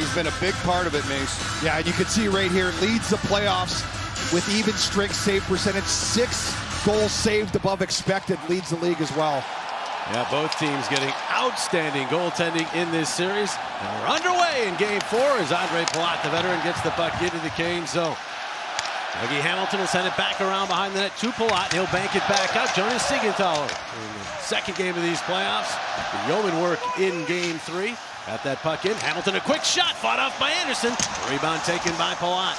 He's been a big part of it, Mace. Yeah, and you can see right here, leads the playoffs with even strength save percentage. 6 goals saved above expected, leads the league as well. Yeah, both teams getting outstanding goaltending in this series. And we're underway in Game 4 as Andrei Svechnikov, the veteran, gets the puck into the Canes zone. Dougie Hamilton will send it back around behind the net to Palat. He'll bank it back out. Jonas Siegenthaler in the second game of these playoffs. The yeoman work in Game 3. Got that puck in. Hamilton, a quick shot, fought off by Anderson. Rebound taken by Palat.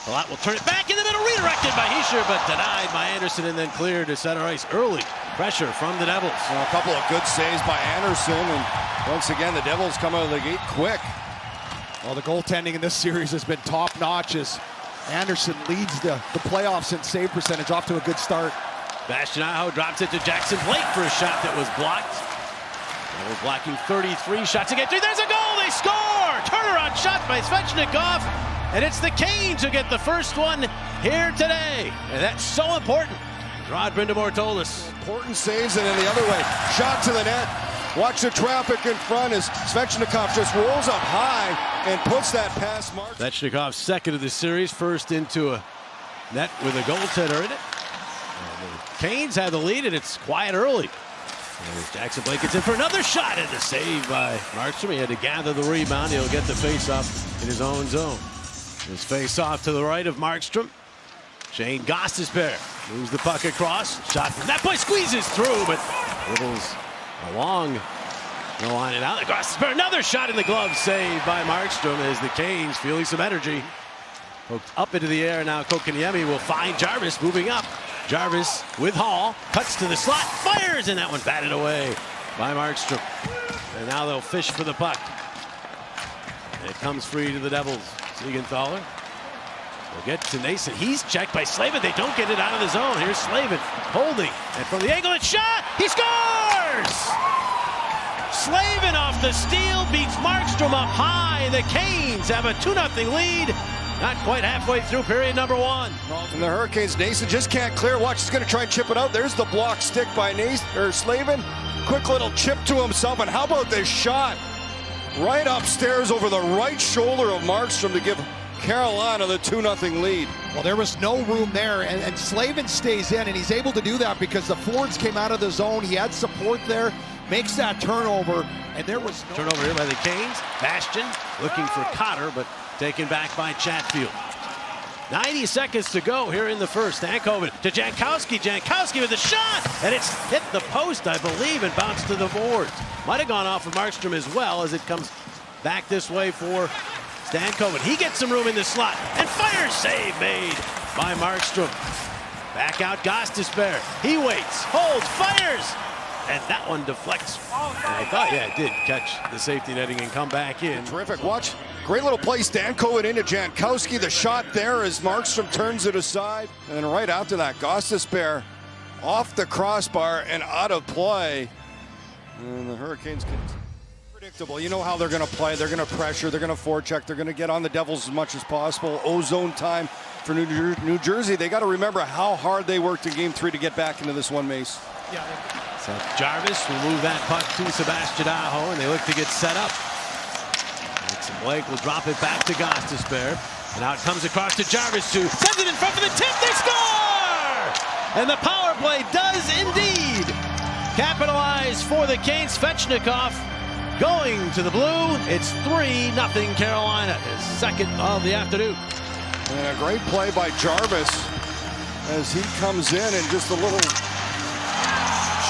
Palat will turn it back in the middle, redirected by Hischier, but denied by Anderson, and then cleared to center ice. Early pressure from the Devils. A couple of good saves by Anderson, and once again, the Devils come out of the gate quick. Well, the goaltending in this series has been top-notch as Anderson leads the playoffs in save percentage, off to a good start. Sebastian Aho drops it to Jackson Blake for a shot that was blocked. Devils blocking 33 shots to get through. There's a goal! They score! Turnaround shot by Svechnikov. And it's the Canes who get the first one here today. And that's so important. Rod Brindamore told us. Important saves, and then the other way. Shot to the net. Watch the traffic in front as Svechnikov just rolls up high and puts that past Mark. Svechnikov's second of the series, first into a net with a goaltender in it. And the Canes have the lead, and it's quiet early. And Jackson Blake gets in for another shot, and the save by Markstrom. He had to gather the rebound. He'll get the face-off in his own zone. His face-off to the right of Markstrom. Shane Gostisbehere moves the puck across. Shot from that point, squeezes through, but dribbles along the line and out. Gostisbehere, another shot in the glove, saved by Markstrom as the Canes feeling some energy. Poked up into the air now. Kokaniemi will find Jarvis moving up. Jarvis with Hall, cuts to the slot, fires, and that one batted away by Markstrom. And now they'll fish for the puck. And it comes free to the Devils. Siegenthaler will get to Nason. He's checked by Slavin. They don't get it out of the zone. Here's Slavin holding, and from the angle, it's shot. He scores! Slavin off the steal beats Markstrom up high. The Canes have a 2-0 lead. Not quite halfway through period number 1. And the Hurricanes, Nason just can't clear. Watch, he's going to try and chip it out. There's the block stick by Slavin. Quick little chip to himself, and how about this shot? Right upstairs over the right shoulder of Markstrom to give Carolina the 2-0 lead. Well, there was no room there, and Slavin stays in, and he's able to do that because the forwards came out of the zone. He had support there, makes that turnover, and there was no turnover here by the Canes. Bastian looking for Cotter, but taken back by Chatfield. 90 seconds to go here in the first. Stankoven to Jankowski. Jankowski with a shot, and it's hit the post, I believe, and bounced to the boards. Might have gone off of Markstrom as well as it comes back this way for Stankoven. He gets some room in the slot, and fires, save made by Markstrom. Back out Gostisbehere. He waits, holds, fires, and that one deflects. And I thought, yeah, it did catch the safety netting and come back in. Terrific. Watch. Great little play. Stankoven into Jankowski. The shot there as Markstrom turns it aside. And then right after that, Gostisbehere off the crossbar and out of play. And the Hurricanes can... Predictable. You know how they're going to play. They're going to pressure. They're going to forecheck. They're going to get on the Devils as much as possible. Ozone time for New Jersey. They got to remember how hard they worked in Game 3 to get back into this one, Mace. Yeah. So Jarvis will move that puck to Sebastian Aho, and they look to get set up. Blake will drop it back to Gostisbehere. And now it comes across to Jarvis, who sends it in front for the tip. They score! And the power play does indeed capitalize for the Canes. Svechnikov going to the blue. It's 3-0 Carolina, his second of the afternoon. And a great play by Jarvis as he comes in, and just a little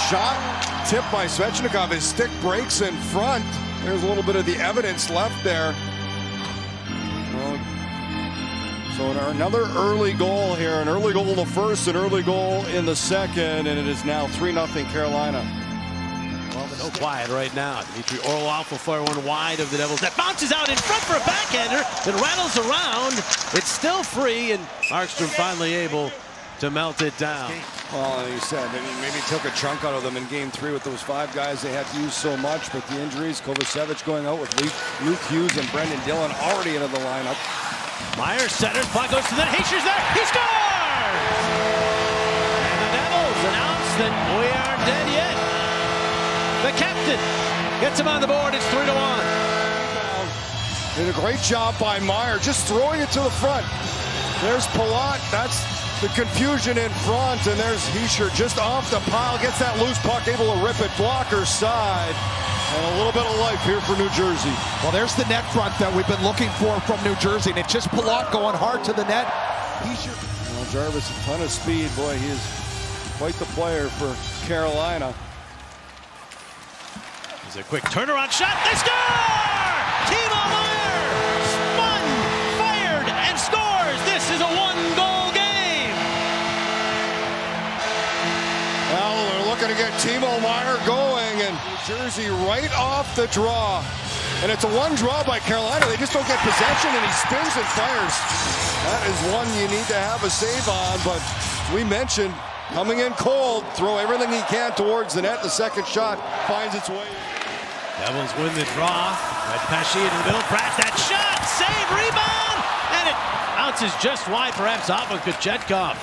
shot tip by Svechnikov. His stick breaks in front. There's a little bit of the evidence left there. So another early goal here, an early goal in the first, an early goal in the second, and it is now 3-0 Carolina. Well, no quiet right now. Dmitry Orlov will fire one wide of the Devils. That bounces out in front for a backhander. It rattles around. It's still free, and Markstrom finally able to melt it down. Well, and he said maybe took a chunk out of them in Game 3 with those 5 guys they had to use so much, but the injuries, Kovacevic going out with Luke Hughes and Brendan Dillon already into the lineup. Myers centers, puck goes to the Hischier's there, he scores! And the Devils announce that we aren't dead yet. The captain gets him on the board, it's 3-1. Did a great job by Meyer, just throwing it to the front. There's Palat, that's the confusion in front, and there's Hischier just off the pile, gets that loose puck, able to rip it, blocker side. And a little bit of life here for New Jersey. Well, there's the net front that we've been looking for from New Jersey, and it's just Palat going hard to the net. Well, Jarvis, a ton of speed. Boy, he is quite the player for Carolina. There's a quick turnaround shot. They score! Timo Meier spun, fired, and scores. This is a one-goal game. Well, they're looking to get Timo Meier going, and New Jersey right off the draw. And it's a one draw by Carolina. They just don't get possession, and he spins and fires. That is one you need to have a save on, but we mentioned coming in cold, throw everything he can towards the net. The second shot finds its way. Devils win the draw. Red Pesci in the middle. Pratt, that shot, save, rebound, and it bounces just wide, perhaps off of Kochetkov.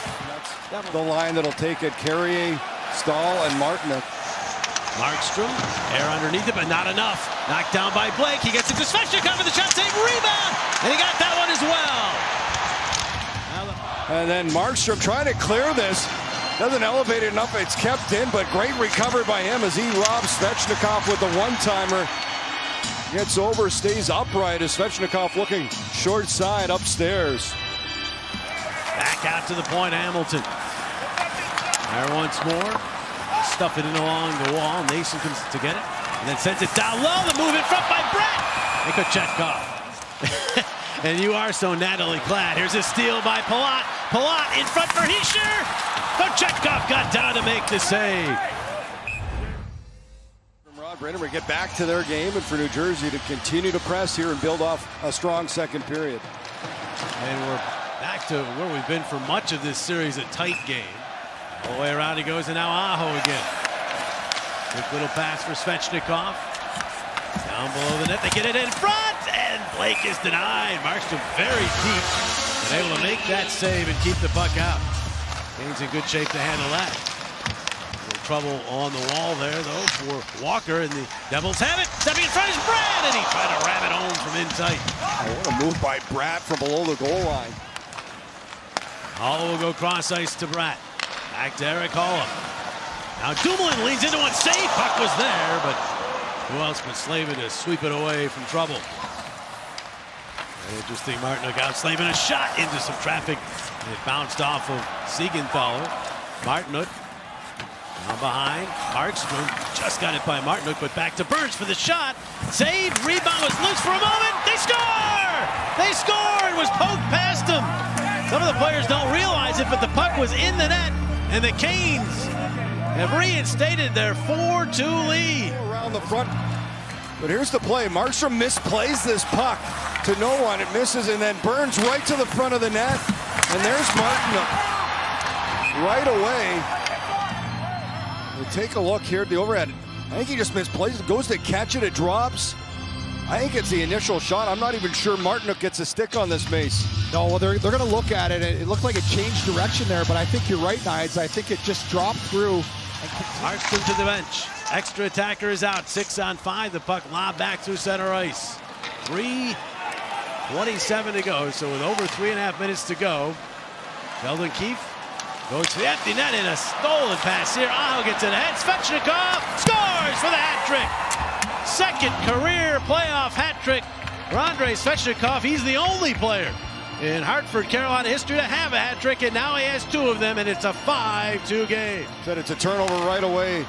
That's the line that'll take it. Carrier, Stahl, and Martinook. Markstrom, air underneath it, but not enough. Knocked down by Blake. He gets it to Svechnikov with the shot, save, rebound, and he got that one as well. And then Markstrom trying to clear this. Doesn't elevate it enough. It's kept in, but great recovery by him as he robs Svechnikov with the one-timer. Gets over, stays upright as Svechnikov looking short side upstairs. Back out to the point, Hamilton. There once more. Stuff it in along the wall. Nason comes to get it. And then sends it down low. The move in front by Brett. And Kochetkov. And you are so nattily clad. Here's a steal by Palat. Palat in front for Hischier. Kochetkov got down to make the save. From Rod Brennan, we get back to their game, and for New Jersey to continue to press here and build off a strong second period. And we're back to where we've been for much of this series, a tight game. All the way around he goes, and now Aho again. Quick little pass for Svechnikov. Down below the net, they get it in front, and Blake is denied. Markstrom very deep, and able to make that save and keep the puck out. Kane's in good shape to handle that. A little trouble on the wall there, though, for Walker, and the Devils have it. Stepping in front is Brad, and he tried to ram it home from in tight. Oh, what a move by Bratt from below the goal line. Holla will go cross ice to Bratt. Back to Eric Holla. Now Dumoulin leans into one. Save. Puck was there, but who else but Slavin to sweep it away from trouble. Very interesting. Martinook out Slavin. A shot into some traffic. And it bounced off of Siegenthaler. Martinook down behind. Markstrom just got it by Martinook, but back to Burns for the shot. Save. Rebound was loose for a moment. They score! They scored! It was poked past them. Some of the players don't realize it, but the puck was in the net. And the Canes have reinstated their 4-2 lead. Around the front. But here's the play. Markstrom misplays this puck to no one. It misses, and then Burns right to the front of the net. And there's Martinook right away. We'll take a look here at the overhead. I think he just misplays it. Goes to catch it. It drops. I think it's the initial shot. I'm not even sure Martinook gets a stick on this, Mace. No, well, they're going to look at it. It looked like it changed direction there, but I think you're right, Nides. I think it just dropped through. Markstrom to the bench. Extra attacker is out. 6-on-5. The puck lobbed back through center ice. 3:27 to go. So with over 3.5 minutes to go, Sheldon Keefe goes to the empty net in a stolen pass here. Aho gets it ahead. Svechnikov scores for the hat trick. Second career playoff hat trick for Andrei Svechnikov. He's the only player in Hartford, Carolina history to have a hat trick, and now he has two of them, and it's a 5-2 game. Said it's a turnover right away.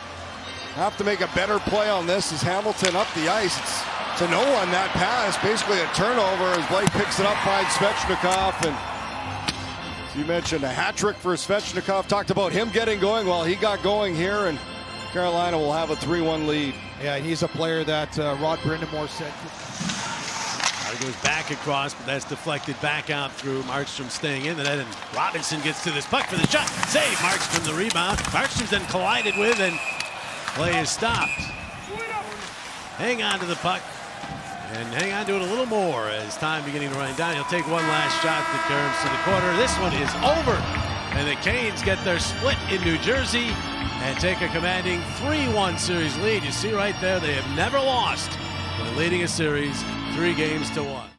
Have to make a better play on this as Hamilton up the ice. It's to no one that pass. Basically a turnover as Blake picks it up, finds Svechnikov, and as you mentioned, a hat trick for Svechnikov. Talked about him getting going. Well, he got going here, and Carolina will have a 3-1 lead. Yeah, he's a player that Rod Brindamore said. It goes back across, but that's deflected back out through. Markstrom staying in the net, and Robinson gets to this puck for the shot. Save. Markstrom the rebound. Markstrom's then collided with, and play is stopped. Hang on to the puck, and hang on to it a little more as time beginning to run down. He'll take one last shot that turns to the corner. This one is over, and the Canes get their split in New Jersey and take a commanding 3-1 series lead. You see right there, they have never lost They're leading a series 3-1.